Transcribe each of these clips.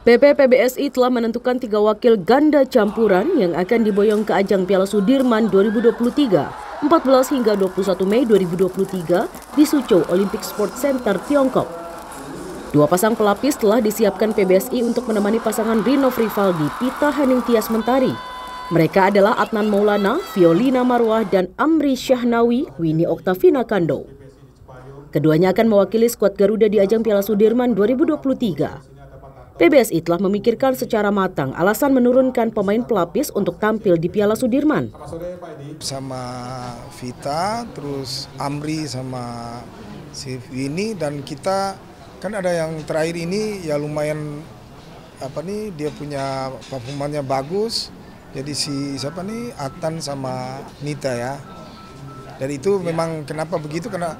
PP PBSI telah menentukan 3 wakil ganda campuran yang akan diboyong ke ajang Piala Sudirman 2023, 14 hingga 21 Mei 2023 di Suzhou Olympic Sports Center, Tiongkok. 2 pasang pelapis telah disiapkan PBSI untuk menemani pasangan Rinov Rivaldi, Pita Hening Tias Mentari. Mereka adalah Adnan Maulana, Violina Marwah, dan Amri Syahnawi, Winnie Oktavina Kando. Keduanya akan mewakili skuad Garuda di ajang Piala Sudirman 2023. PBSI telah memikirkan secara matang alasan menurunkan pemain pelapis untuk tampil di Piala Sudirman. Sama Vita, terus Amri sama si Winnie, dan kita kan ada yang terakhir ini ya lumayan dia punya performanya bagus. Jadi si Atan sama Nita ya. Dan itu memang kenapa begitu karena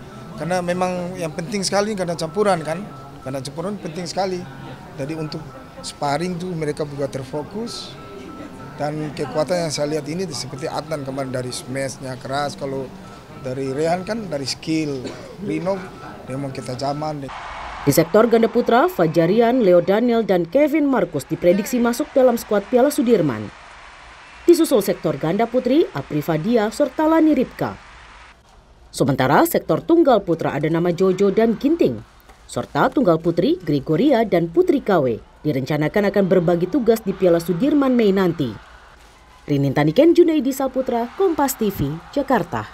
memang yang penting sekali karena campuran kan. Karena campuran penting sekali. Jadi untuk sparring tuh mereka juga terfokus, dan kekuatan yang saya lihat ini seperti Adnan kemarin dari smashnya keras, kalau dari Rehan kan dari skill, Rino memang kita zaman. Di sektor ganda putra, Fajarian, Leo Daniel, dan Kevin Marcus diprediksi masuk dalam skuad Piala Sudirman. Disusul sektor ganda putri, Apri Fadia serta Lani Ripka. Sementara sektor tunggal putra ada nama Jojo dan Ginting. Serta tunggal putri, Gregoria dan Putri KW direncanakan akan berbagi tugas di Piala Sudirman Mei nanti. Rinintaniken Junaidi Saputra, Kompas TV, Jakarta.